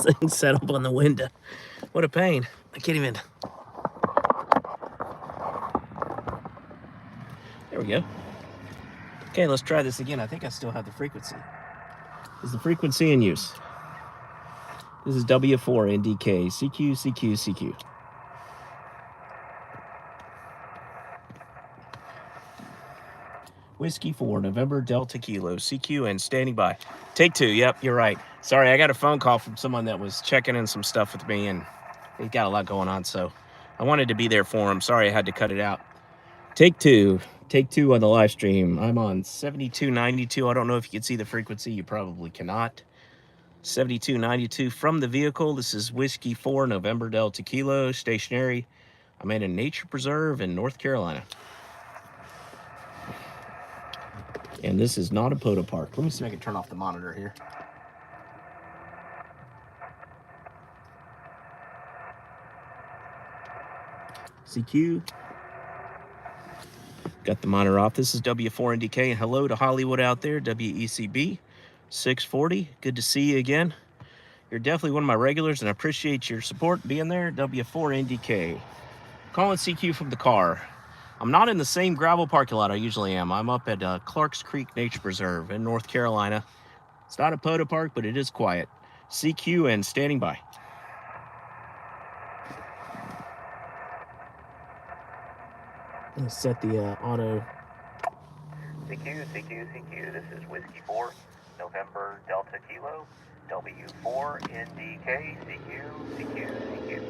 thing set up on the window. What a pain. I can't even. There we go. Okay, let's try this again. I think I still have the frequency. Is the frequency in use? This is W4 NDK, CQ, CQ, CQ. Whiskey 4, November Delta Kilo, CQ, and standing by. Take 2, yep, you're right. Sorry, I got a phone call from someone that was checking in some stuff with me, and he's got a lot going on, so I wanted to be there for him. Sorry I had to cut it out. Take 2 on the live stream. I'm on 7292. I don't know if you can see the frequency. You probably cannot. 7292 from the vehicle. This is Whiskey 4, November Delta Kilo, stationary. I'm at a nature preserve in North Carolina. And this is not a POTA park. Let me see if I can turn off the monitor here. CQ. Got the monitor off. This is W4 NDK, and hello to Hollywood out there, WECB 640. Good to see you again. You're definitely one of my regulars, and I appreciate your support being there. W4 NDK. Calling CQ from the car. I'm not in the same gravel parking lot I usually am. I'm up at Clarks Creek Nature Preserve in North Carolina. It's not a POTA park, but it is quiet. CQ and standing by. Let's set the auto. CQ, CQ, CQ. This is Whiskey 4, November Delta Kilo, W4 NDK, CQ, CQ, CQ.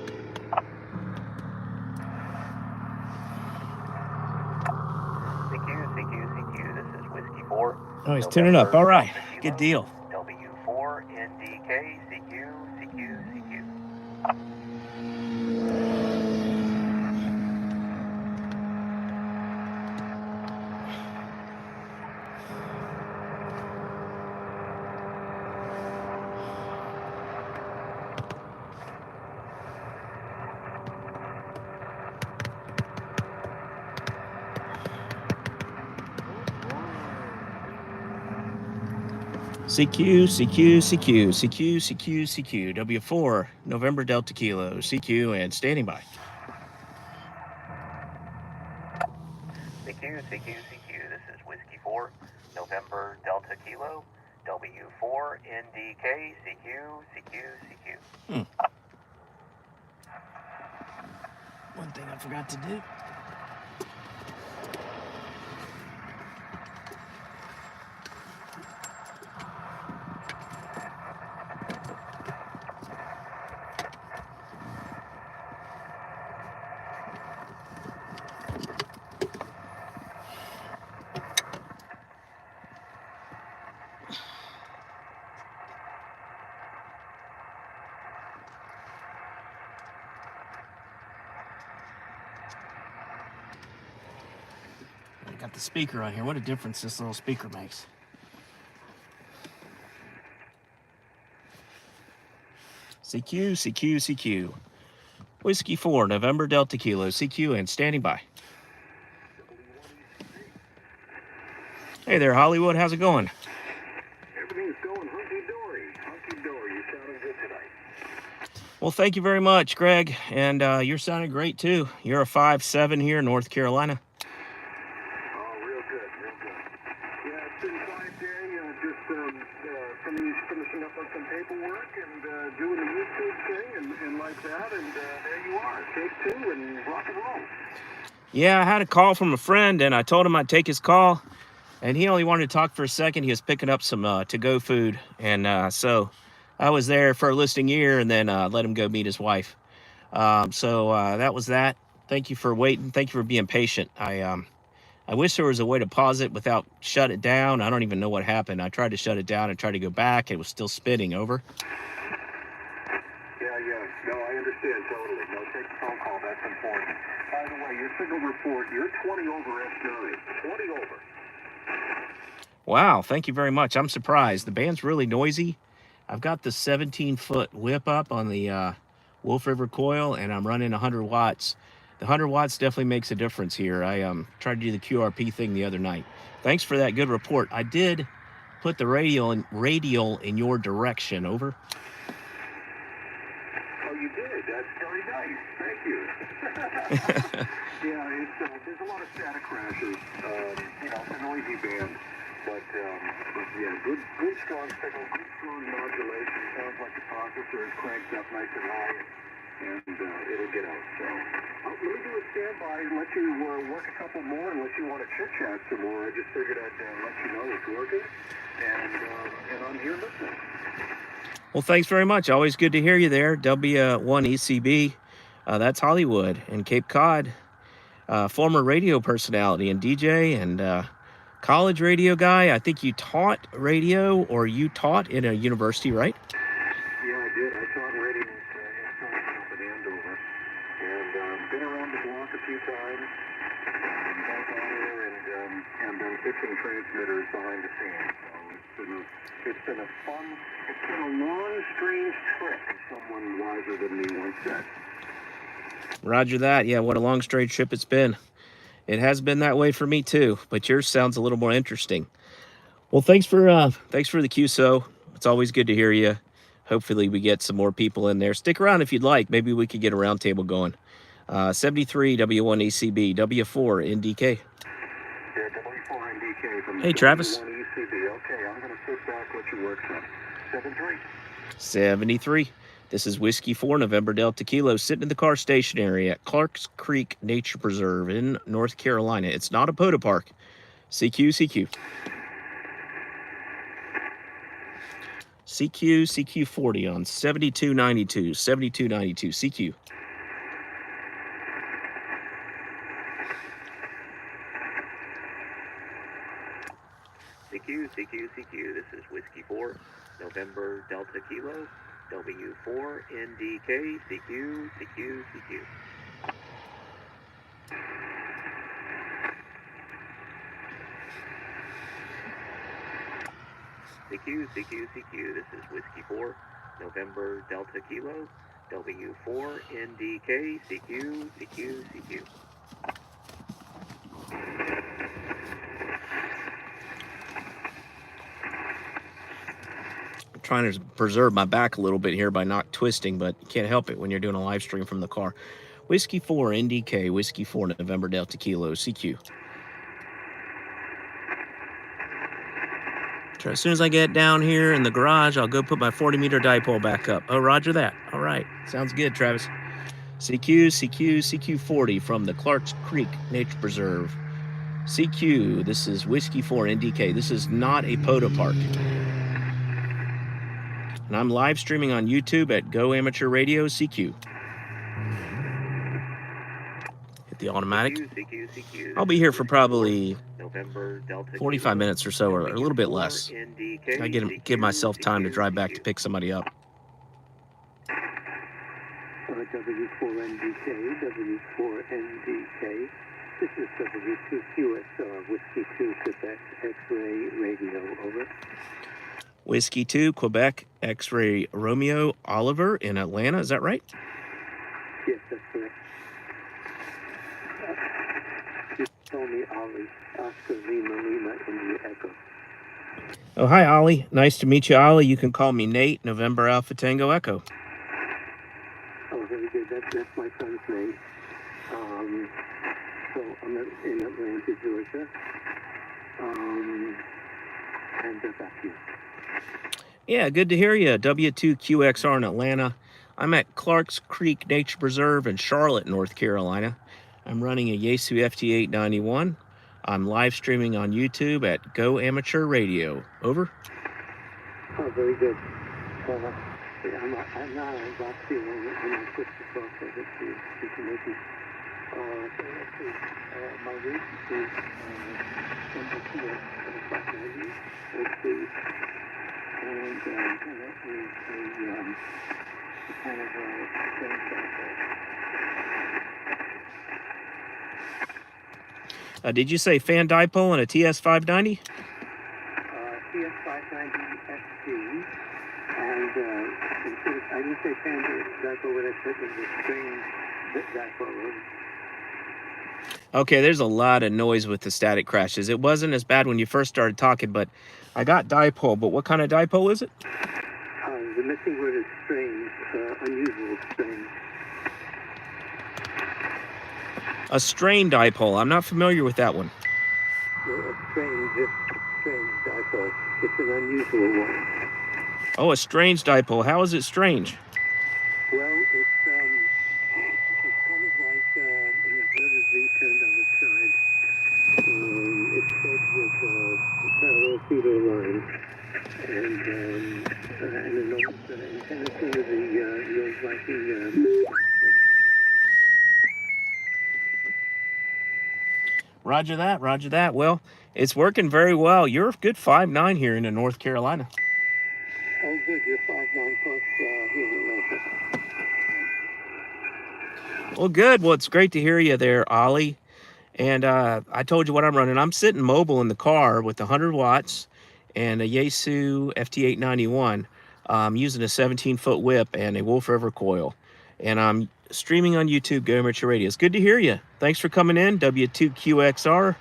CQ, CQ, CQ. This is Whiskey 4. Oh, he's tuning up. All right. Good deal. W4 NDK, CQ, CQ, CQ. CQ, CQ, CQ, CQ, CQ, CQ, W4, November Delta Kilo, CQ, and standing by. CQ, CQ, CQ. This is Whiskey 4, November Delta Kilo, W4 NDK, CQ, CQ, CQ. One thing I forgot to do. Got the speaker on here. What a difference this little speaker makes. CQ, CQ, CQ. Whiskey 4, November Delta Kilo, CQ, and standing by. Hey there, Hollywood. How's it going? Everything's going hunky-dory. Hunky-dory. You're sounding good tonight. Well, thank you very much, Greg. And you're sounding great, too. You're a 5'7" here in North Carolina. Finishing up on some paperwork and doing the YouTube thing and like that, and there you are, take 2 and rock and roll. Yeah, I had a call from a friend, and I told him I'd take his call, and he only wanted to talk for a second. He was picking up some to-go food, and so I was there for a listening ear, and then let him go meet his wife. So that was that. Thank you for waiting. Thank you for being patient. I wish there was a way to pause it without shut it down. I don't even know what happened. I tried to shut it down and tried to go back. It was still spinning. Over. Yeah. No, I understand totally. No, take the phone call. That's important. By the way, your signal report, you're 20 over S9. 20 over. Wow. Thank you very much. I'm surprised. The band's really noisy. I've got the 17-foot whip up on the Wolf River coil, and I'm running 100 watts. The 100 watts definitely makes a difference here. I tried to do the QRP thing the other night. Thanks for that good report. I did put the radial in your direction. Over. That's very nice. Thank you. Yeah, there's a lot of static crashes. It's a noisy band. But yeah, good strong signal, good strong modulation. Sounds like the processor is cranked up nice and high, and it'll get out. So let me do a standby and let you work a couple more unless you want to chit-chat some more. I just figured I'd let you know it's working, and I'm here listening. Well, thanks very much. Always good to hear you there. W1ECB. That's Hollywood and Cape Cod. Former radio personality and DJ and college radio guy. I think you taught radio, or you taught in a university, right? Yeah, I did. I taught radio at in Andover, and been around the block a few times, both on air and been fixing transmitters behind the scenes. So it's been a long, strange trip, as someone wiser than me once said. Roger that. Yeah, what a long, strange trip it's been. It has been that way for me too, but yours sounds a little more interesting. Well, thanks for the QSO. It's always good to hear you. Hopefully we get some more people in there. Stick around if you'd like. Maybe we could get a roundtable going. 73 W1ECB, W4 NDK. Yeah, W4 NDK from Hey, Travis. W1 ECB. Okay, I'm going to sit back, let you work some. 73. 73. This is Whiskey 4, November Delta Kilo, sitting in the car stationary at Clarks Creek Nature Preserve in North Carolina. It's not a POTA park. CQ. CQ 40 on 7292, CQ. CQ. This is Whiskey 4, November Delta Kilo, W4 NDK, CQ. CQ. This is Whiskey 4, November Delta Kilo, W4 NDK, CQ. I'm trying to preserve my back a little bit here by not twisting, but you can't help it when you're doing a live stream from the car. Whiskey 4 NDK, Whiskey 4 November Delta Kilo, CQ. As soon as I get down here in the garage, I'll go put my 40-meter dipole back up. Oh, roger that. All right. Sounds good, Travis. CQ 40 from the Clarks Creek Nature Preserve. CQ, this is Whiskey 4 NDK. This is not a POTA park. And I'm live streaming on YouTube at Go Amateur Radio, CQ. Hit the automatic. CQ. I'll be here for probably November Delta 45 minutes or so, or a little bit less. I give myself time to drive back to pick somebody up. W4NDK, W4NDK. This is W2QSR, Whiskey 2, Quebec X-ray Radio, over. Whiskey 2, Quebec X-ray Romeo Oliver in Atlanta, is that right? Yes, that's correct. You told me Ollie, Oscar Lima, India Echo. Oh, hi, Ollie. Nice to meet you, Ollie. You can call me Nate, November Alpha Tango Echo. Oh, very good. That's my son's name. So I'm in Atlanta, Georgia. And back to you. Yeah, good to hear you. W2QXR in Atlanta. I'm at Clarks Creek Nature Preserve in Charlotte, North Carolina. I'm running a Yaesu FT891. I'm live streaming on YouTube at Go Amateur Radio. Over. Oh, very good. I'm not about to when I put the cross over to information. So let's see. My rate is number 2 at 590. Let's see. And that is a kind of same sample. Did you say fan dipole and a TS590? TS590 SC. And I didn't say fan dipole, what I said was the string dipole. Okay, there's a lot of noise with the static crashes. It wasn't as bad when you first started talking, but I got dipole. But what kind of dipole is it? The missing word is strange, unusual strange. A strain dipole. I'm not familiar with that one. A strange dipole. It's an unusual one. Oh, a strange dipole. How is it strange? Well, it's kind of like an inverted V turned on its side. It's fed with parallel feeder lines and an antenna to the old Viking. Roger that. Roger that. Well, it's working very well. You're a good 5'9" here in North Carolina. Oh, good. You're 5'9" plus here in Atlanta. Well, good. Well, it's great to hear you there, Ollie. And I told you what I'm running. I'm sitting mobile in the car with 100 watts and a Yaesu FT891. I'm using a 17-foot whip and a Wolf River coil. And I'm streaming on YouTube, Go Amateur Radio. It's good to hear you. Thanks for coming in, W2QXR.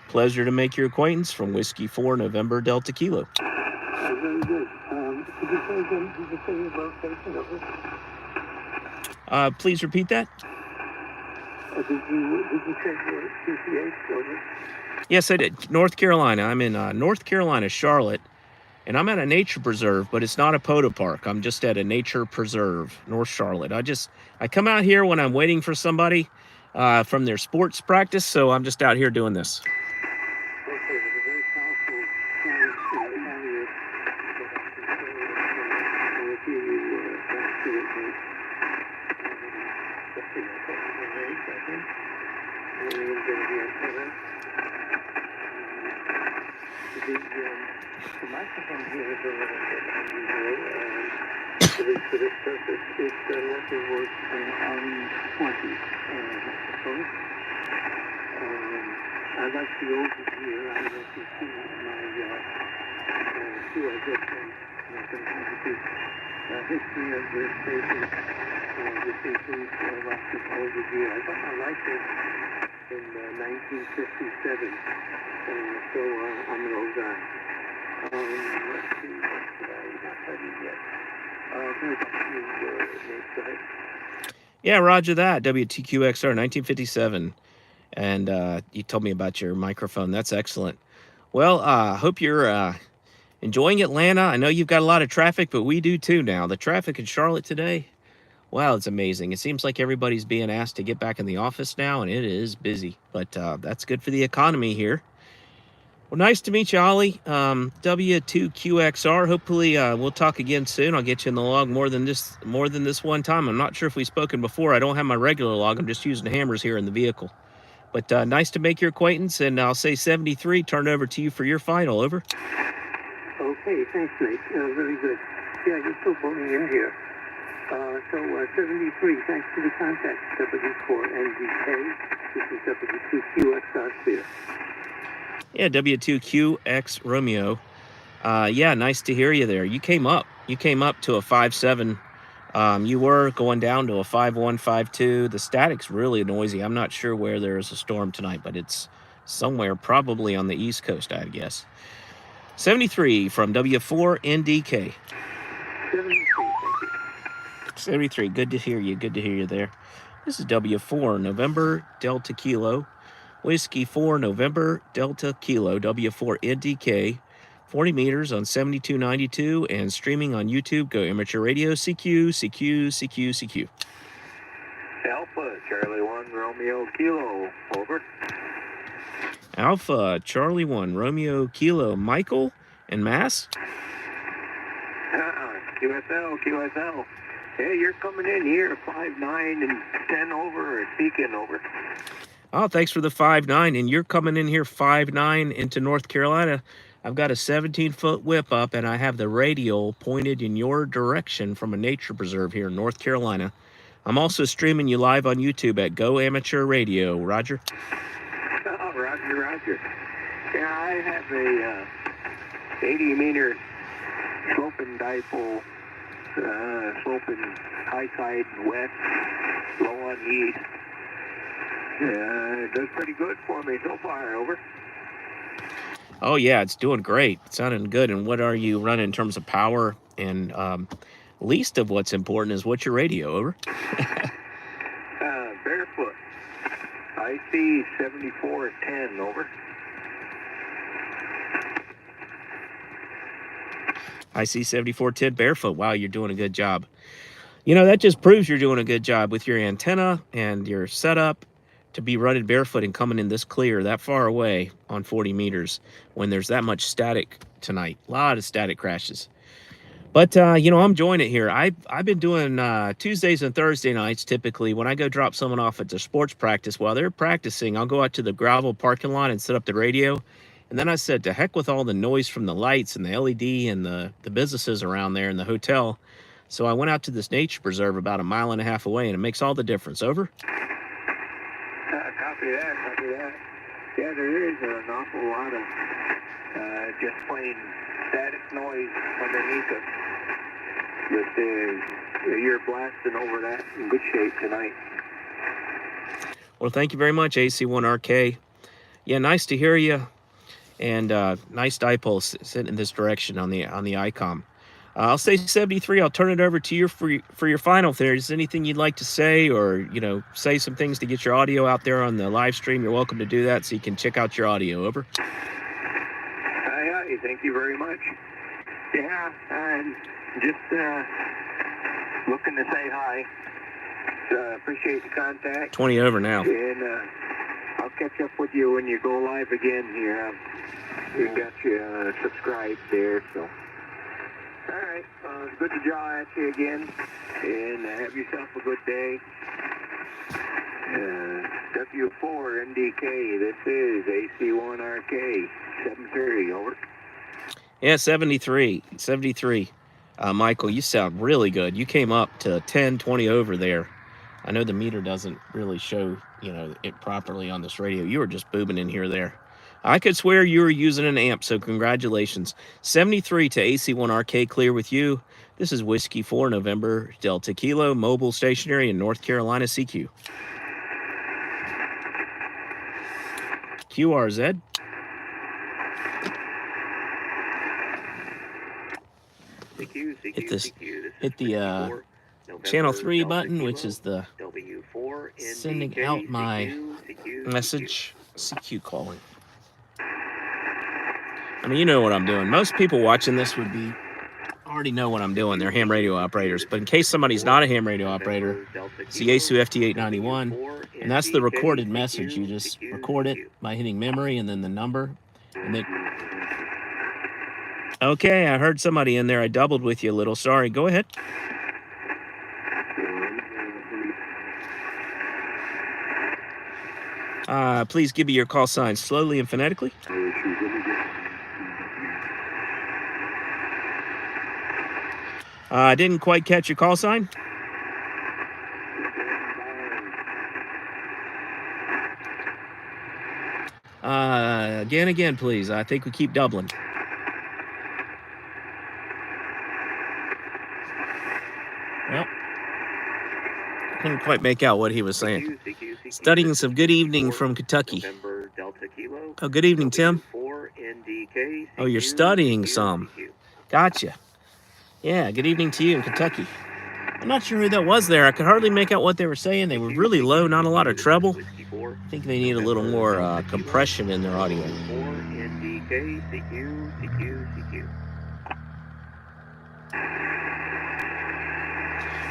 Pleasure to make your acquaintance from Whiskey 4 November Delta Kilo. Very good. Did you say your location of it? Please repeat that. Did you say your CCH over? Yes, I did. North Carolina. I'm in North Carolina, Charlotte. And I'm at a nature preserve, but it's not a POTA park. I'm just at a nature preserve, North Charlotte. I come out here when I'm waiting for somebody from their sports practice, so I'm just out here doing this. Okay, there's a very powerful carrier that I will hear you back to it. I think. And then we'll go to the antenna. The microphone here is a little bit unusual. For this purpose, it's working with an RE20 microphone. I like the older gear. I don't know if you see my QRZ history of the station. This includes lots of older gear. I got my license in 1957, so I'm an old guy. Let's see, what did I not study yet? Go ahead. Yeah, roger that. WTQXR 1957. And you told me about your microphone. That's excellent. Well, hope you're enjoying Atlanta. I know you've got a lot of traffic, but we do too now. The traffic in Charlotte today, wow, it's amazing. It seems like everybody's being asked to get back in the office now, and it is busy. But that's good for the economy here. Well, nice to meet you, Ollie. W2QXR. Hopefully, we'll talk again soon. I'll get you in the log more than this one time. I'm not sure if we've spoken before. I don't have my regular log. I'm just using hammers here in the vehicle. But nice to make your acquaintance, and I'll say 73. Turn it over to you for your final. Over. Okay, thanks, Nate. Very good. Yeah, you're still voting in here. So 73. Thanks for the contact. W4NDK. This is W2QXR Clear. Yeah, W2QX Romeo. Yeah, nice to hear you there. You came up to a 5.7. You were going down to a 5.1, 5.2. The static's really noisy. I'm not sure where there is a storm tonight, but it's somewhere probably on the East Coast, I guess. 73 from W4NDK. 73, thank you. 73, good to hear you. Good to hear you there. This is W4 November Delta Kilo. Whiskey 4 November Delta Kilo, W4NDK, 40 meters on 7292 and streaming on YouTube. Go Amateur Radio, CQ. Alpha, Charlie 1, Romeo Kilo, over. Alpha, Charlie 1, Romeo Kilo, Michael and Mass. QSL. Hey, you're coming in here 5'9" and 10 over, or speaking over. Oh, thanks for the 5.9, and you're coming in here 5.9 into North Carolina. I've got a 17-foot whip up, and I have the radial pointed in your direction from a nature preserve here in North Carolina. I'm also streaming you live on YouTube at Go Amateur Radio. Roger? Oh, Roger. Yeah, I have a 80-meter sloping dipole, sloping high side west, low on east. It does pretty good for me so far, over. Oh, yeah, it's doing great. It's sounding good. And what are you running in terms of power? And least of what's important is what's your radio, over? Barefoot. IC 7410, over. IC 7410 barefoot. Wow, you're doing a good job. You know, that just proves you're doing a good job with your antenna and your setup to be running barefoot and coming in this clear, that far away on 40 meters when there's that much static tonight. A lot of static crashes. But, you know, I'm enjoying it here. I've been doing Tuesdays and Thursday nights typically when I go drop someone off at the sports practice. While they're practicing, I'll go out to the gravel parking lot and set up the radio. And then I said, to heck with all the noise from the lights and the LED and the businesses around there and the hotel. So I went out to this nature preserve about 1.5 miles away, and it makes all the difference. Over? Copy that. Yeah, there is an awful lot of just plain static noise underneath us. But you're blasting over that in good shape tonight. Well, thank you very much, AC1RK. Yeah, nice to hear you. And nice dipole sitting in this direction on the ICOM. I'll say 73. I'll turn it over to you for your final. If there's anything you'd like to say, or you know, say some things to get your audio out there on the live stream, you're welcome to do that, so you can check out your audio. Over. Hi. Thank you very much. Yeah, I'm just looking to say hi. Appreciate the contact. 20 over now. And I'll catch up with you when you go live again here. We got you subscribed there, so. All right, good to jaw at you again, and have yourself a good day. W4 NDK, this is AC1RK, 730, over. Yeah, 73. Michael, you sound really good. You came up to 10, 20 over there. I know the meter doesn't really show, you know, it properly on this radio. You were just booming in here there. I could swear you were using an amp, so congratulations. 73 to AC1RK, clear with you. This is Whiskey 4 November Delta Kilo, mobile stationary in North Carolina, CQ. QRZ. Hit the channel 3 button, which is the sending out my message. CQ calling. I mean, you know what I'm doing. Most people watching this would be already know what I'm doing. They're ham radio operators. But in case somebody's not a ham radio operator, it's the Yaesu FT891, and that's the recorded message. You just record it by hitting memory and then the number. And then, okay, I heard somebody in there. I doubled with you a little. Sorry. Go ahead. Please give me your call sign slowly and phonetically. I didn't quite catch your call sign. Again, please. I think we keep doubling. Well, couldn't quite make out what he was saying. Studying some good evening from Kentucky. Oh, good evening, Tim. Oh, you're studying some. Gotcha. Yeah, good evening to you in Kentucky. I'm not sure who that was there. I could hardly make out what they were saying. They were really low, not a lot of treble. I think they need a little more compression in their audio.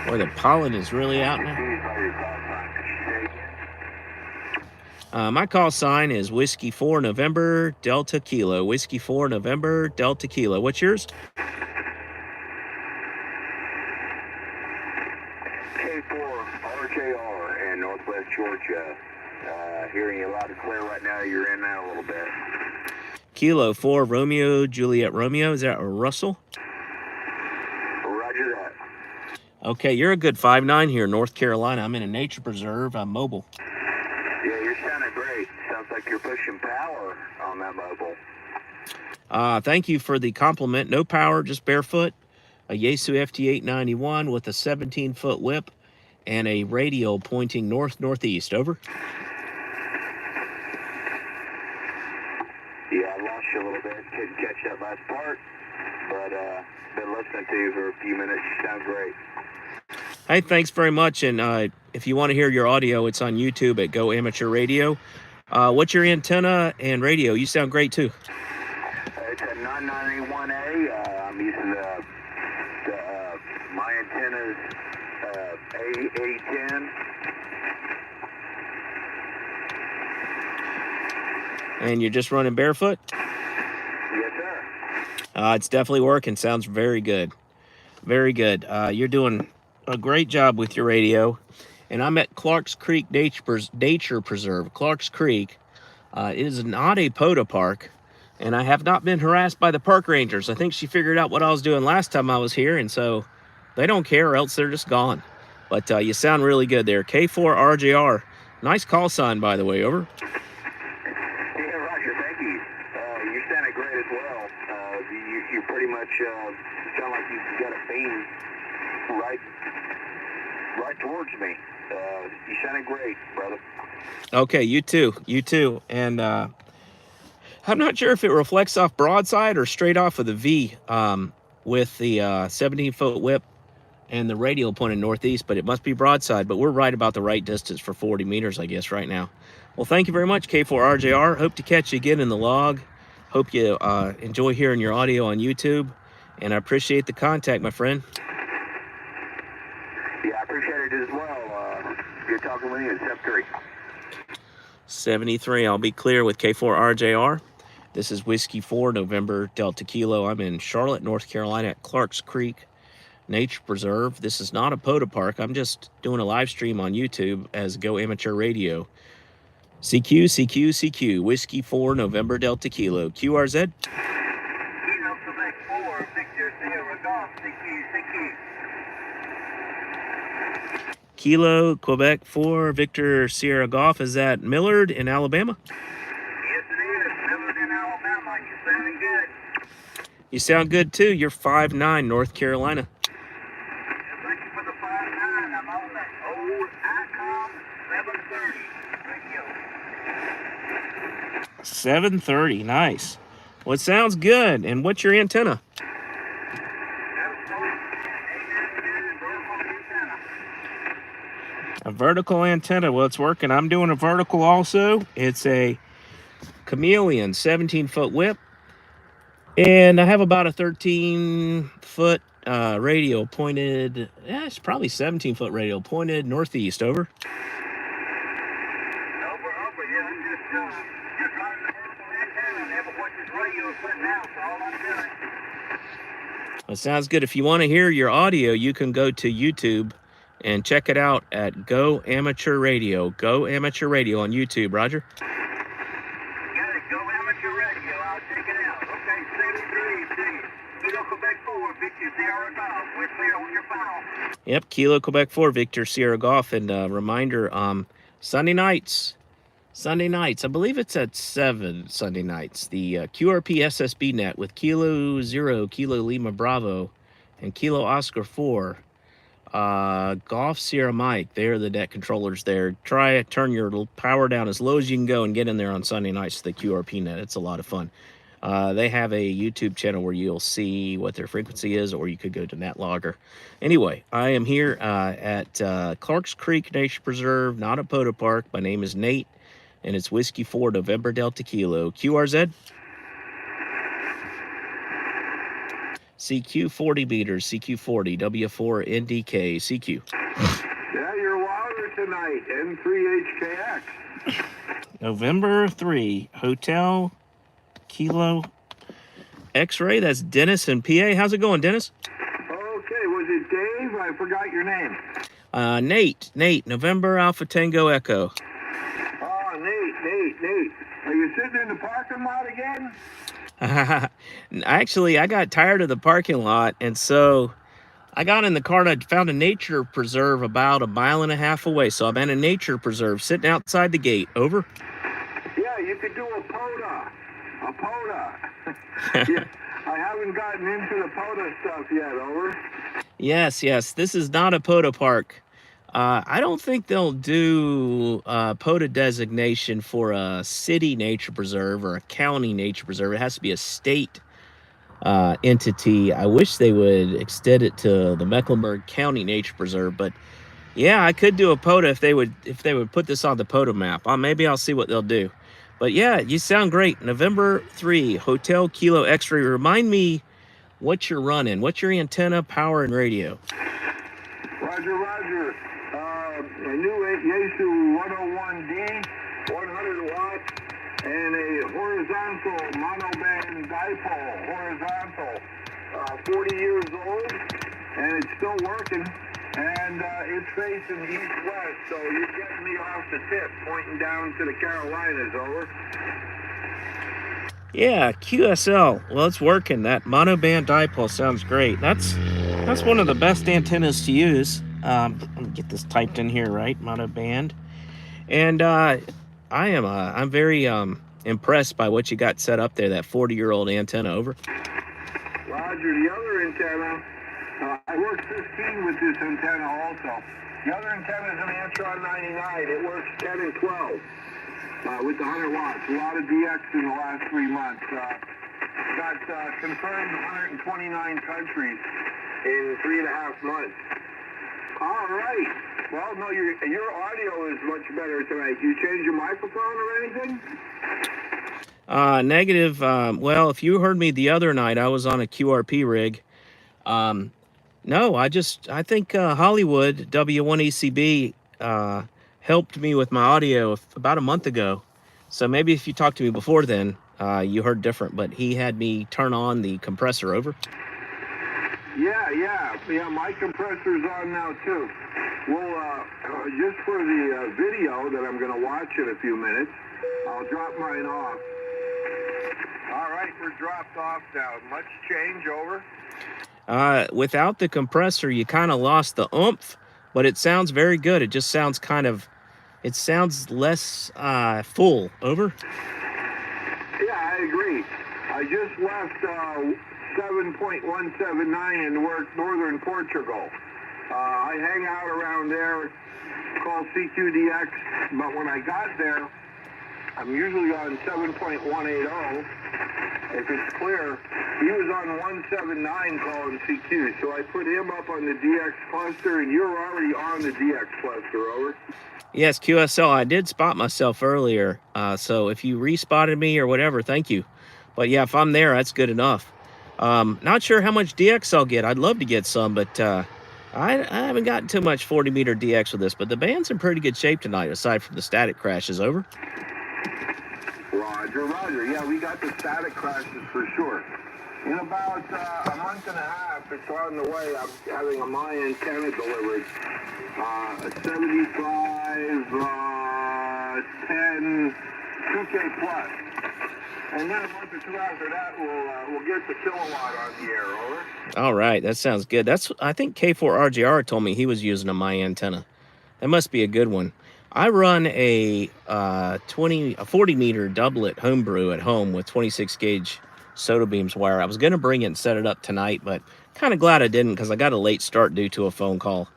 Boy, the pollen is really out now. My call sign is Whiskey 4 November Delta Kilo. Whiskey 4 November Delta Kilo. What's yours? K4 RJR in Northwest Georgia. Hearing you loud and clear right now. You're in now a little bit. Kilo 4 Romeo Juliet Romeo. Is that Russell? Roger that. Okay, you're a good 5'9" here in North Carolina. I'm in a nature preserve. I'm mobile. Yeah, you're sounding great. Sounds like you're pushing power on that mobile. Thank you for the compliment. No power, just barefoot. A Yaesu FT891 with a 17-foot whip and a radial pointing north-northeast. Over. Yeah, I lost you a little bit. Couldn't catch that last part, but been listening to you for a few minutes. You sound great. Hey, thanks very much. And If you want to hear your audio, it's on YouTube at Go Amateur Radio. What's your antenna and radio? You sound great too. It's a 991A. I'm using my antenna's A10. And you're just running barefoot? Yes, sir. It's definitely working. Sounds very good. Very good. You're doing a great job with your radio. And I'm at Clarks Creek Nature Preserve. Clarks Creek is not a POTA park, and I have not been harassed by the park rangers. I think she figured out what I was doing last time I was here, and so they don't care, or else they're just gone. But you sound really good there. K4RJR. Nice call sign, by the way. Over. Yeah, Roger, thank you. You sounded great as well. You pretty much sound like you've got a beam right towards me. You sounded great, brother. Okay, you too. You too. And I'm not sure if it reflects off broadside or straight off of the V with the 17-foot whip and the radio pointed northeast, but it must be broadside. But we're right about the right distance for 40 meters, I guess, right now. Well, thank you very much, K4RJR. Hope to catch you again in the log. Hope you enjoy hearing your audio on YouTube. And I appreciate the contact, my friend. Yeah, I appreciate it as well. Good talking with you. It's 73. 73. I'll be clear with K4RJR. This is Whiskey 4, November Delta Kilo. I'm in Charlotte, North Carolina at Clarks Creek Nature Preserve. This is not a POTA park. I'm just doing a live stream on YouTube as Go Amateur Radio. CQ, CQ, CQ. Whiskey 4, November Delta Kilo. QRZ. Kilo Quebec 4, Victor Sierra Golf, CQ, CQ. Kilo Quebec 4, Victor Sierra Golf. Is that Millard in Alabama? Yes, it is. Millard in Alabama. You're sounding good. You sound good too. You're 5'9", North Carolina. Thank you for the 5'9". I'm on that old ICOM 730 radio. 730, nice. Well, it sounds good. And what's your antenna? A vertical antenna. Well, it's working. I'm doing a vertical also. It's a Chameleon 17-foot whip. And I have about a 13-foot radio pointed, it's probably 17-foot radio pointed northeast. Over. Over, yeah, I'm just running the vertical antenna and have what this radio is putting out, so all I'm doing. Well, sounds good. If you want to hear your audio, you can go to YouTube and check it out at Go Amateur Radio. Go Amateur Radio on YouTube, Roger. Got it, Go Amateur Radio, I'll check it out. Okay, 73, Kilo Quebec 4, Victor Sierra Golf, we're clear on your file. Yep, Kilo Quebec 4, Victor Sierra Golf. And reminder, Sunday nights, I believe it's at 7 Sunday nights, the QRP SSB net with Kilo 0, Kilo Lima Bravo, and Kilo Oscar 4. Golf Sierra Mike, they're the net controllers there. Try it, turn your power down as low as you can go and get in there on Sunday nights to the QRP net. It's a lot of fun. They have a YouTube channel where you'll see what their frequency is, or you could go to NetLogger. Anyway, I am here at Clarks Creek Nature Preserve, not a POTA park. My name is Nate, and it's Whiskey 4, November Delta Kilo. QRZ? CQ 40 meters, CQ 40, W4 NDK, CQ. Yeah, you're wilder tonight, N3HKX. November 3, Hotel Kilo X-Ray. That's Dennis in PA. How's it going, Dennis? Okay, was it Dave? I forgot your name. Nate, November Alpha Tango Echo. Oh, Nate. Are you sitting in the parking lot again? Actually, I got tired of the parking lot, and so I got in the car and I found a nature preserve about 1.5 miles away. So I'm at a nature preserve sitting outside the gate. Over. Yeah, you could do a POTA. Yeah, I haven't gotten into the POTA stuff yet. Over. Yes. This is not a POTA park. I don't think they'll do POTA designation for a city nature preserve or a county nature preserve. It has to be a state entity. I wish they would extend it to the Mecklenburg County Nature Preserve, but Yeah, I could do a POTA if they would put this on the POTA map. Maybe I'll see what they'll do. But yeah, you sound great. November 3, Hotel Kilo X-ray. Remind me what you're running. What's your antenna, power, and radio? Roger, Roger. A new Yaesu 101D, 100 watts, and a horizontal monoband dipole, horizontal, 40 years old, and it's still working, and it's facing east-west, so you're getting me off the tip, pointing down to the Carolinas, over. Yeah, QSL. Well, it's working. That monoband dipole sounds great. That's one of the best antennas to use. Let me get this typed in here, right? Monoband. And I'm very impressed by what you got set up there. That 40-year-old antenna. Over. Roger. The other antenna, I worked 15 with this antenna also. The other antenna is an Antron 99. It works 10 and 12 with the 100 watts. A lot of DX in the last 3 months. Got confirmed 129 countries in 3.5 months. All right. Well, no, your audio is much better tonight. You change your microphone or anything? Negative. Well, if you heard me the other night, I was on a QRP rig. No, I think Hollywood W1ECB helped me with my audio about a month ago. So maybe if you talked to me before then, you heard different. But he had me turn on the compressor. Over. Yeah, my compressor's on now too. Well, just for the video that I'm going to watch in a few minutes, I'll drop mine off. All right, we're dropped off now. Much change, over? Without the compressor, you kind of lost the oomph, but it sounds very good. It just sounds it sounds less full. Over? Yeah, I agree. I just left 7.179 in northern Portugal. I hang out around there, called CQDX, but when I got there, I'm usually on 7.180. If it's clear, he was on 179 calling CQ, so I put him up on the DX cluster, and you're already on the DX cluster, over. Yes, QSL, I did spot myself earlier, so if you respotted me or whatever, thank you. But yeah, if I'm there, that's good enough. Not sure how much DX I'll get. I'd love to get some, but I haven't gotten too much 40-meter DX with this, but the band's in pretty good shape tonight, aside from the static crashes. Over. Roger. Yeah, we got the static crashes for sure. In about a month and a half, it's on the way. I'm having my antenna delivered. A 75, 10, 2K plus. And then a month or two after that, we'll get the kilowatt on the air, over. All right, that sounds good. I think K4RGR told me he was using a my antenna. That must be a good one. I run a 40-meter doublet homebrew at home with 26 gauge Soda Beams wire. I was going to bring it and set it up tonight, but kind of glad I didn't because I got a late start due to a phone call.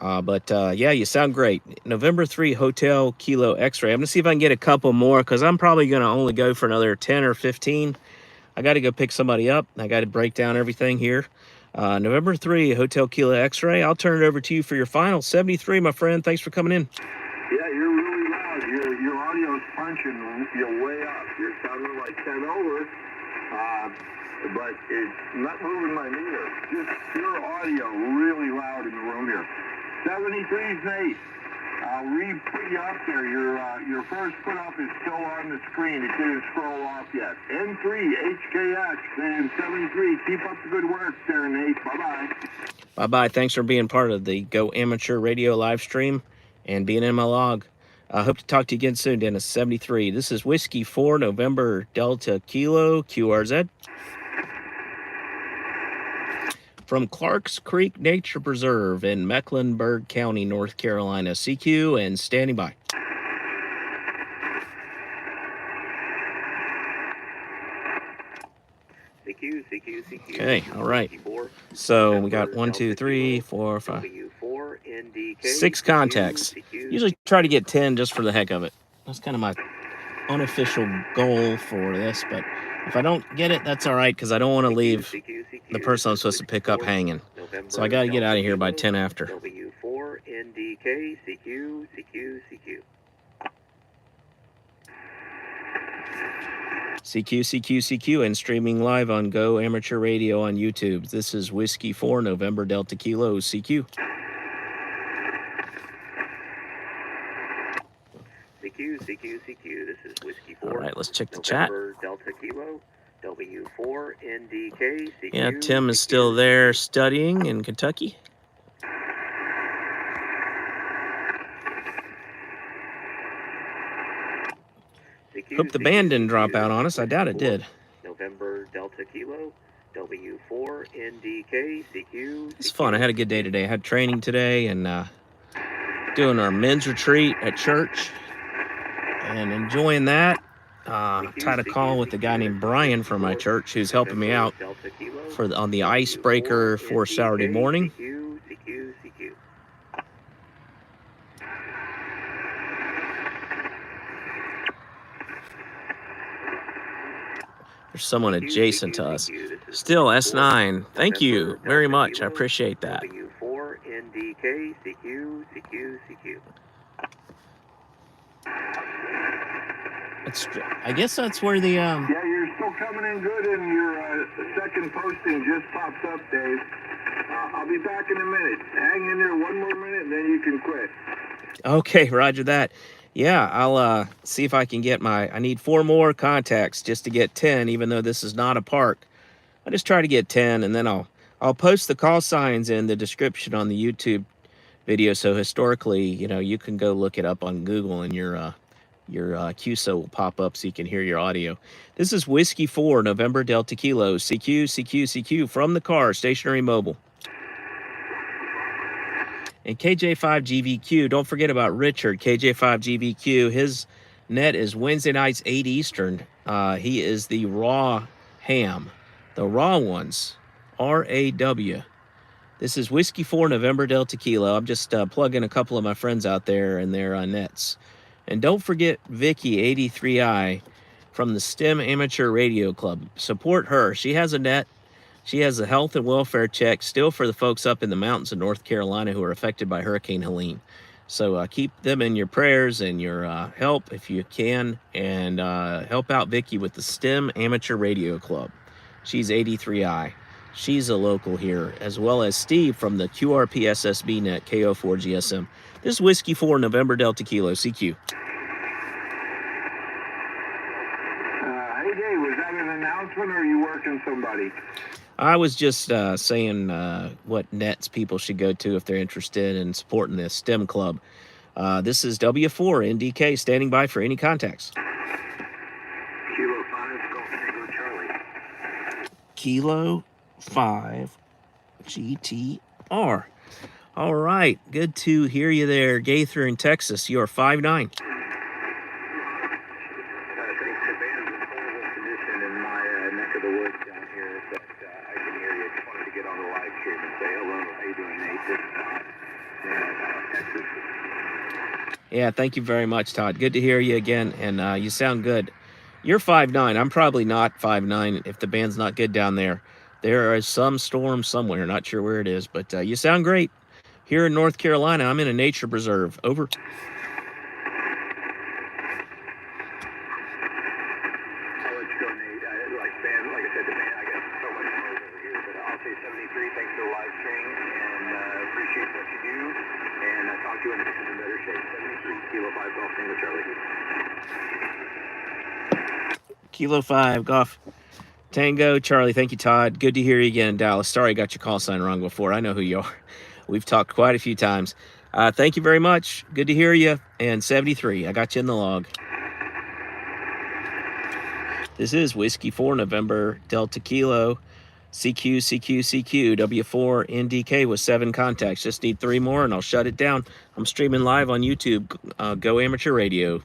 But yeah, you sound great. November 3, Hotel Kilo X-ray. I'm going to see if I can get a couple more because I'm probably going to only go for another 10 or 15. I got to go pick somebody up. I got to break down everything here. November 3, Hotel Kilo X-ray. I'll turn it over to you for your final 73, my friend. Thanks for coming in. Yeah, you're really loud. Your audio's punching. You're way up. You're sounding like 10 over, but it's not moving my meter. Just pure audio, really loud in the room here. 73's Nate. I'll re-put you up there. Your first put up is still on the screen. It didn't scroll off yet. N3, HKX, and 73. Keep up the good work there, Nate. Bye-bye. Bye-bye. Thanks for being part of the Go Amateur Radio live stream and being in my log. I hope to talk to you again soon, Dennis. 73. This is Whiskey 4, November Delta Kilo, QRZ. From Clarks Creek Nature Preserve in Mecklenburg County, North Carolina. CQ and standing by. CQ. Okay, all right. So we got 1, 2, 3, 4, 5, 6 contacts. Usually try to get 10 just for the heck of it. That's kind of my unofficial goal for this, but if I don't get it, that's all right because I don't want to leave the person I'm supposed to pick up hanging. So I got to get out of here by 10 after. NDK, CQ, CQ, CQ. CQ, CQ, CQ, and streaming live on Go Amateur Radio on YouTube. This is Whiskey 4, November Delta Kilo, CQ. CQ, CQ, CQ. This is Whiskey 4. All right, let's check the chat. November Delta Kilo, W4, NDK, CQ. Yeah, Tim is still there studying in Kentucky. Hope the band didn't drop out on us. I doubt it did. November Delta Kilo, W4, NDK, CQ. It's fun. I had a good day today. I had training today and doing our men's retreat at church and enjoying that. Tied a call with a guy named Brian from my church who's helping me out on the icebreaker for Saturday morning. There's someone adjacent to us. Still S9. Thank you very much. I appreciate that. W4, NDK, CQ, CQ, CQ. I guess that's where the Yeah, you're still coming in good, and your second posting just popped up, Dave. I'll be back in a minute. Hang in there one more minute, and then you can quit. Okay, roger that. Yeah, I'll see if I can get I need 4 more contacts just to get 10, even though this is not a park. I'll just try to get 10, and then I'll post the call signs in the description on the YouTube video. So historically, you can go look it up on Google, and your QSO will pop up so you can hear your audio. This is Whiskey 4, November Delta Kilo, CQ, CQ, CQ, from the car, stationary mobile. And KJ5GVQ, don't forget about Richard, KJ5GVQ. His net is Wednesday nights, 8 Eastern. He is the raw ham, the raw ones, RAW. This is Whiskey 4, November Delta Kilo. I'm just plugging a couple of my friends out there and their nets. And don't forget Vicky, 83i, from the STEM Amateur Radio Club. Support her. She has a net. She has a health and welfare check still for the folks up in the mountains of North Carolina who are affected by Hurricane Helene. So keep them in your prayers and your help if you can, and help out Vicky with the STEM Amateur Radio Club. She's 83i. She's a local here, as well as Steve from the QRPSSB net, KO4GSM. This is Whiskey 4, November Delta Kilo, CQ. Hey, Dave, was that an announcement, or are you working somebody? I was just saying what nets people should go to if they're interested in supporting the STEM club. This is W4 NDK standing by for any contacts. Kilo 5, Golf Tango Charlie. Kilo 5 GTR. All right, good to hear you there, Gaither in Texas. You're 5'9". Yeah, thank you very much, Todd. Good to hear you again, and you sound good. You're 5'9". I'm probably not 5'9" if the band's not good down there. There is some storm somewhere, not sure where it is, but you sound great. Here in North Carolina, I'm in a nature preserve. Over. I'll let you go, Nate. Like I said, the band, I got so much noise over here, but I'll say 73. Thanks for the live stream, and appreciate what you do. And I'll talk to you in better shape. 73, Kilo 5, Golf Tango Charlie. Kilo 5, Golf Tango Charlie. Thank you, Todd. Good to hear you again in Dallas. Sorry I got your call sign wrong before. I know who you are. We've talked quite a few times. Thank you very much. Good to hear you. And 73, I got you in the log. This is Whiskey 4, November Delta Kilo, CQ, CQ, CQ, W4, NDK with 7 contacts. Just need 3 more and I'll shut it down. I'm streaming live on YouTube, Go Amateur Radio.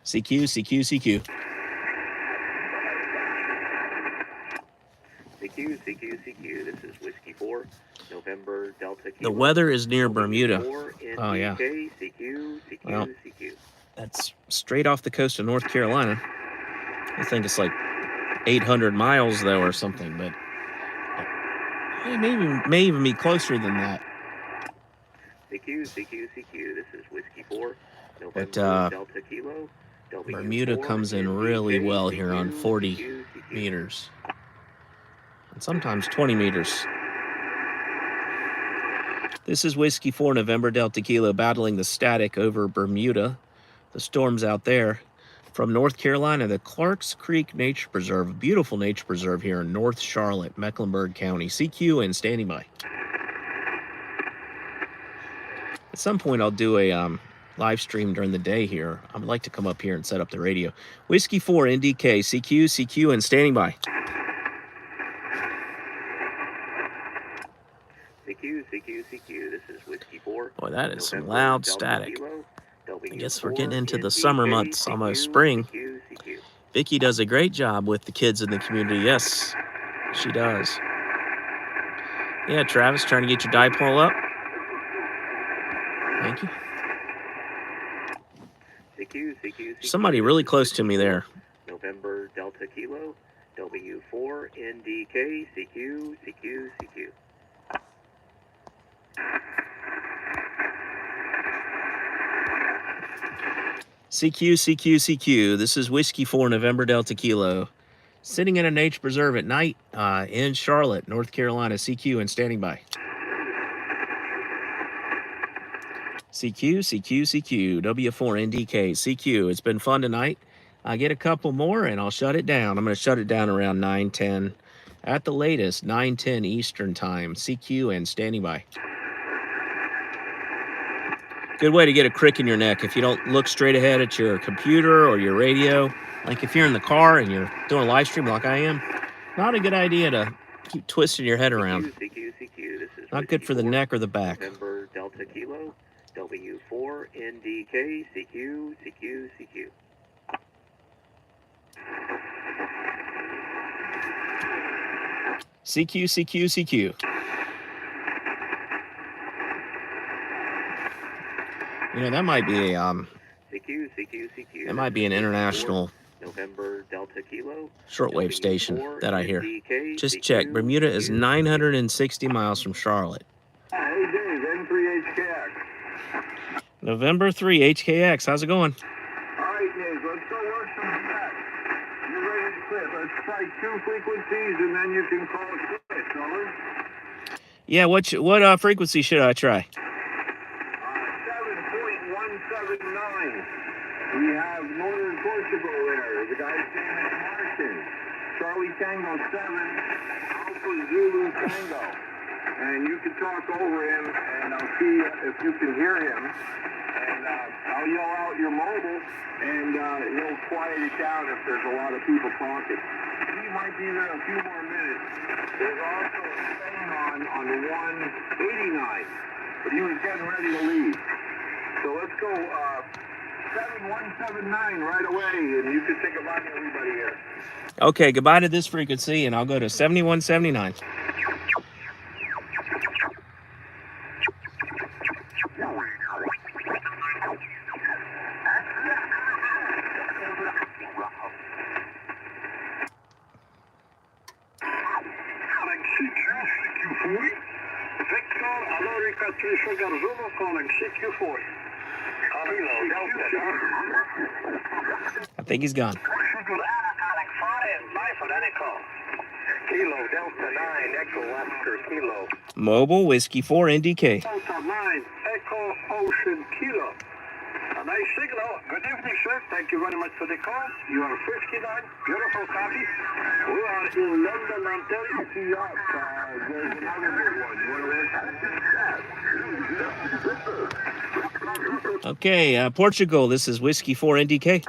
CQ, CQ, CQ. CQ, CQ, CQ. This is Whiskey 4, November Delta Kilo. The weather is near Bermuda. Oh, yeah. CQ, CQ, Well, CQ. That's straight off the coast of North Carolina. I think it's like 800 miles, though, or something. But It may even be closer than that. CQ, CQ, CQ. This is Whiskey 4, November But Delta Kilo. Bermuda comes in really well here on 40 meters. And sometimes 20 meters. This is Whiskey 4 November Delta Kilo battling the static over Bermuda. The storm's out there. From North Carolina, the Clarks Creek Nature Preserve, a beautiful nature preserve here in North Charlotte, Mecklenburg County. CQ and standing by. At some point, I'll do a live stream during the day here. I would like to come up here and set up the radio. Whiskey 4 NDK, CQ, CQ, and standing by. CQ, CQ, CQ. This is Whiskey 4. Boy, that is some November loud Delta static. Kilo, I guess we're getting W4 into the NDK, summer months, almost spring. CQ, CQ. Vicky does a great job with the kids in the community. Yes, she does. Yeah, Travis, trying to get your dipole up. Thank you. CQ, CQ, CQ. Somebody really close to me there. November Delta Kilo, W4 NDK, CQ, CQ, CQ. CQ, CQ, CQ. This is Whiskey 4 November Delta Kilo. Sitting in a nature preserve at night in Charlotte, North Carolina. CQ and standing by. CQ, CQ, CQ. W4 NDK, CQ. It's been fun tonight. I get a couple more and I'll shut it down. I'm going to shut it down around 9:10. At the latest, 9:10 Eastern Time. CQ and standing by. Good way to get a crick in your neck if you don't look straight ahead at your computer or your radio. Like if you're in the car and you're doing a live stream like I am, not a good idea to keep twisting your head around. CQ, CQ. This is Not good for the neck or the back. November Delta Kilo, W4 NDK, CQ, CQ, CQ. CQ, CQ, CQ. You know, that might be a CQ, CQ, CQ. that might be an international November Delta Kilo, shortwave station that I hear. NDK, Just CQ, check. Bermuda is 960 miles from Charlotte. Hey, Dave, N3HKX. November 3 HKX. How's it going? All right, Dave, let's go work some facts. You're ready to quit. Let's try 2 frequencies, and then you can call it quits, over. Yeah, what frequency should I try? 7.179. We have Northern Portugal there. The guy's name is Martin. Charlie Tango 7, Alpha Zulu Tango. And you can talk over him, and I'll see if you can hear him. And I'll yell out your mobile, and he'll quiet it down if there's a lot of people talking. He might be there a few more minutes. There's also a thing on the 189, but he was getting ready to leave. So let's go 7179 right away, and you can say goodbye to everybody here. Okay, goodbye to this frequency, and I'll go to 7179. Victor Alorica Trisha Garzumo calling CQ40. I think he's gone. Kilo Delta 9 Echo Oscar Kilo. Mobile Whiskey 4 NDK. Delta 9 Echo Ocean Kilo. A nice signal. Good evening, sir. Thank you very much for the call. You are 59. Beautiful copy. We are in London, Ontario. There's another big one. You want to Okay, Portugal, this is Whiskey 4 NDK.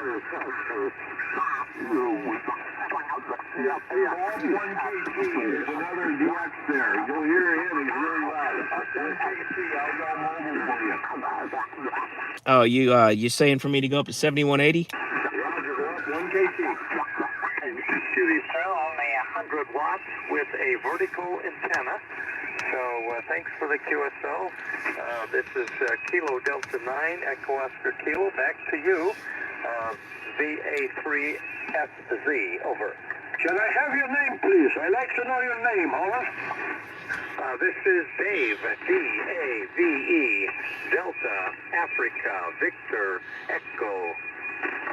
1 KT. There's another DX there. You'll hear him. He's really loud. 1 KT. I'll go mobile for you. Oh, you saying for me to go up to 7180? Roger, 1 KT. QV cell only 100 watts with a vertical antenna. So thanks for the QSO. This is Kilo Delta 9 Echo Oscar Kilo. Back to you. VA3SZ. Over. Can I have your name, please? I'd like to know your name, over. This is Dave, D-A-V-E, Delta, Africa, Victor, Echo.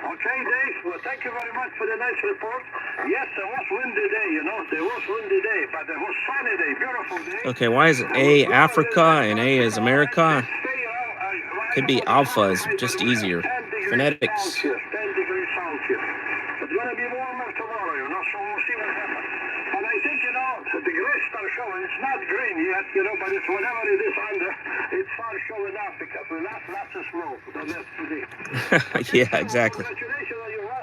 Okay, Dave, well, thank you very much for the nice report. Yes, there was windy day, you know, there was windy day, but there was sunny day, beautiful day. Okay, why is it A Africa and A is America? Could be alpha is just easier. 10 degrees Phonetics. Celsius, 10 degrees Celsius. It's going to be warmer tomorrow, you know, so we'll see what happens. And I think, you know, the grays start showing. It's not green yet, you know, but it's whatever it is under, it starts showing up because we lost lots of snow the last 2 days. Yeah, exactly.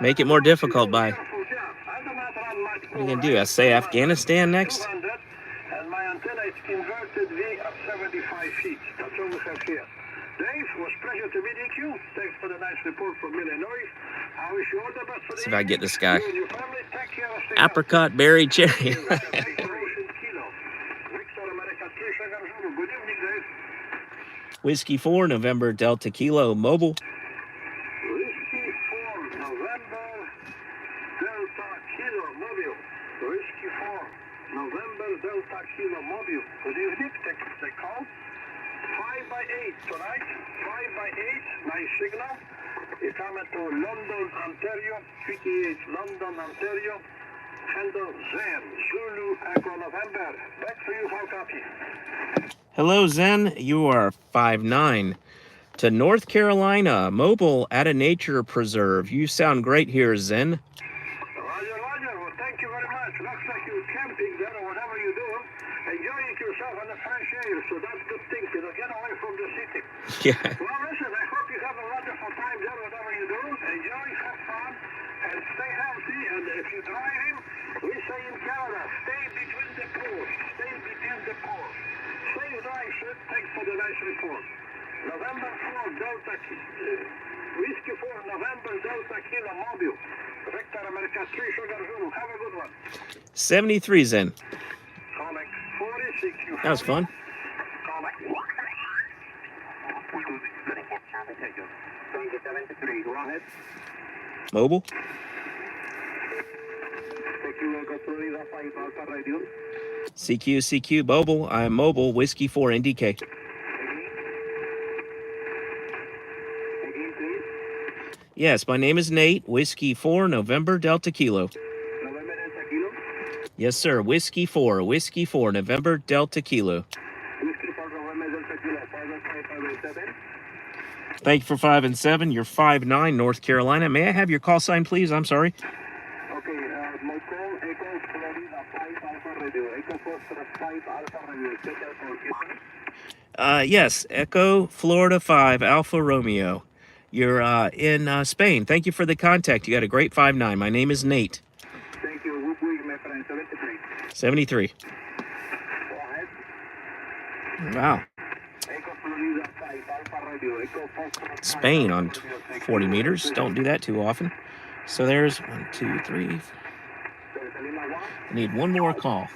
Make it more difficult by. What are you gonna do? I say Afghanistan next? 200, and my antenna is inverted V of 75 feet. That's all we have here. Dave, it was a pleasure to meet you. Thanks for the nice report from Illinois. I wish you all the best for the See if I can get this guy. You and your family, take care of stay Apricot berry cherry. healthy. Victor America 3 Sugar Zulu. Good evening, Dave. Whiskey 4, November Delta Kilo Mobile. Whiskey 4, November, Delta Kilo Mobile. Whiskey 4, November, Delta Kilo Mobile. Good evening. Take the call. 5 by 8 tonight. 5 by 8. Nice signal. You're coming to London, Ontario. 38 London, Ontario. Handle Zen, Zulu, Echo November. Back to you for copy. Hello, Zen. You are 5'9". To North Carolina, mobile at a nature preserve. You sound great here, Zen. Roger, Roger. Well, thank you very much. Looks like you're camping there or whatever you do. Enjoying yourself in the fresh air, so that's good thing. You know, get away from the city. Yeah. Well, listen, I hope you have a wonderful time there, whatever you do. Enjoy, have fun, and stay healthy. And if you're driving, we say in Canada, stay between the poles. Stay between the poles. Stay drive, sir. Thanks for the nice report. November 4, Delta, Whiskey 4, November, Delta, Kilo, Mobile. Victor America 3, Sugar Zulu. Have a good one. 73, Zen. Calling 46. That was fun. Calling. Thank you, 73. Go ahead. Mobile. CQ, mobile. I'm mobile. Whiskey 4, NDK. Again, please. Yes, my name is Nate. Whiskey 4, November Delta Kilo. November Delta Kilo. Yes, sir. Whiskey 4, November Delta Kilo. Whiskey 4, November Delta Kilo. 557. Thank you for 5 and 7. You're 5'9", North Carolina. May I have your call sign, please? I'm sorry. Okay, my call, Echo Florida 5 Alpha Radio. Echo Foster 5 Alpha Radio. Check out for Yes, Echo Florida 5 Alpha Romeo. You're in Spain. Thank you for the contact. You got a great 5'9". My name is Nate. Thank you. Whoop, whoop, my friend. 73. 73. Go ahead. Wow. Echo Florida 5 Alpha Radio. Echo Foster 5 Spain on Alpha Radio. 40 meters. Don't do that too often. So there's 1, 2, 3. I need one more call.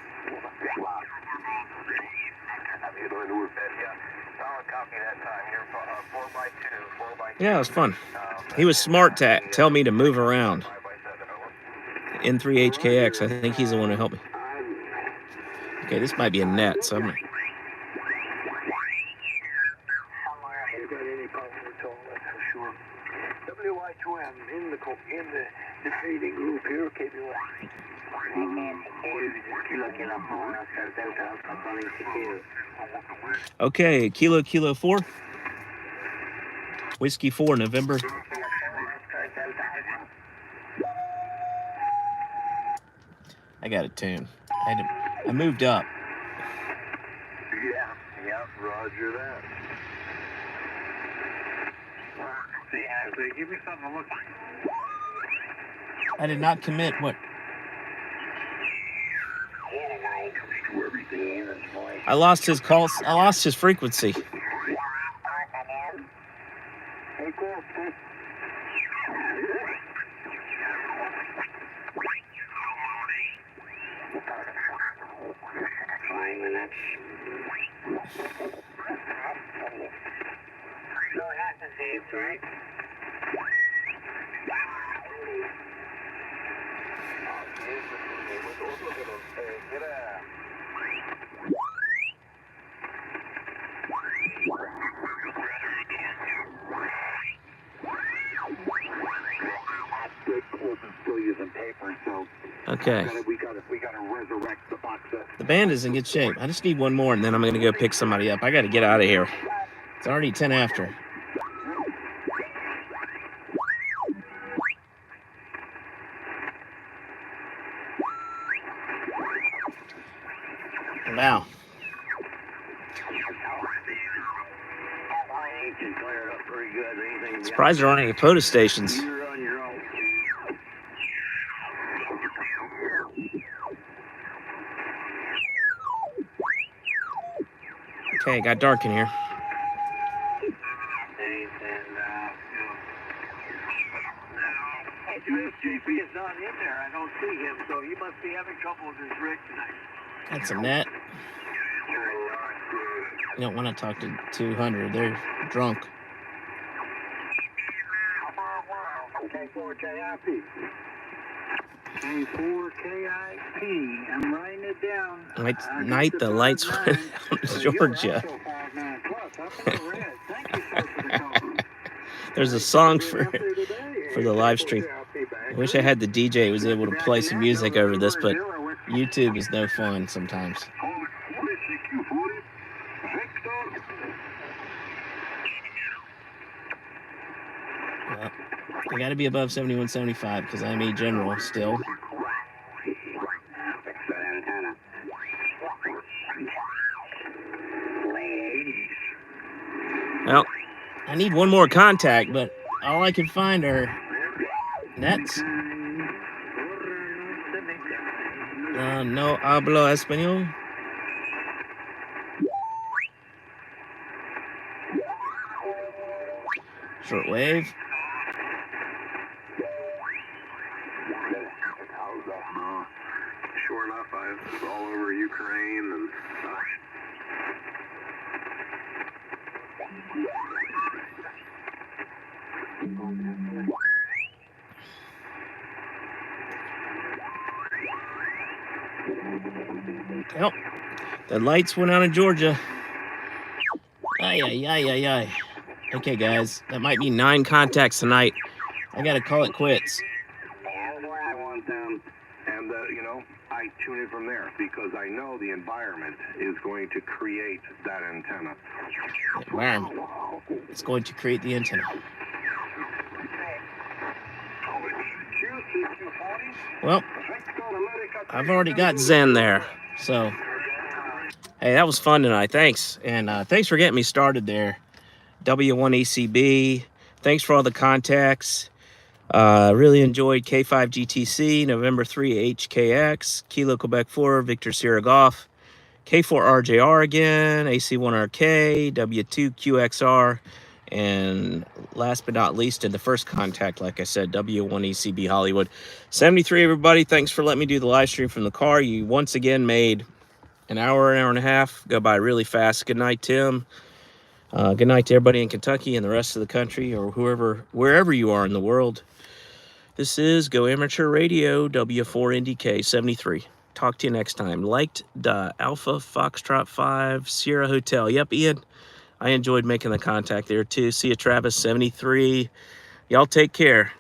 Yeah, it was fun. He was smart to tell me to move around. N3HKX, I think he's the one who helped me. Okay, this might be a net, so I'm gonna... WY2M in the fading group here, KBY. Okay, Kilo 4. Whiskey 4, November. I got a tune. I moved up. Yeah, roger that. Give me something to look at. I did not commit. What? I lost his calls. I lost his frequency. Right? Okay. We gotta resurrect the box set. The band is in good shape. I just need one more, and then I'm going to go pick somebody up. I got to get out of here. It's already 10 after. Wow. Surprised there aren't any POTUS stations. You're on your own. Okay, it got dark in here. JP is not in there. I don't see him, so he must be having trouble with his rig tonight. That's a net. You don't want to talk to 200. They're drunk. K4KIP. K4KIP. I'm writing it down. Night the lights went out in Georgia. There's a song for the live stream. I wish I had the DJ who was able to play some music over this, but YouTube is no fun sometimes. Well, I got to be above 71.75 because I'm a general still. Well, I need one more contact, but all I can find are nets. No hablo español. Shortwave. Sure enough, I was all over Ukraine and Well, the lights went out in Georgia. Ay, ay, ay, ay, ay. Okay, guys, that might be 9 contacts tonight. I gotta call it quits. I want them, and I tune in from there because I know the environment is going to create that antenna. The environment. It's going to create the antenna. Well, I've already got Zen there, so hey, that was fun tonight. Thanks, and thanks for getting me started there. W1ACB. Thanks for all the contacts. Really enjoyed K5 GTC, November 3 HKX, Kilo Quebec 4, Victor Sierra Golf, K4 RJR again, AC1RK, W2 QXR, and last but not least, in the first contact, like I said, W1ACB Hollywood. 73, everybody. Thanks for letting me do the live stream from the car. You once again made an hour and a half go by really fast. Good night, Tim. Good night to everybody in Kentucky and the rest of the country, or wherever you are in the world. This is Go Amateur Radio, W4NDK 73. Talk to you next time. Liked the Alpha Foxtrot 5 Sierra Hotel. Yep, Ian, I enjoyed making the contact there too. See you, Travis 73. Y'all take care.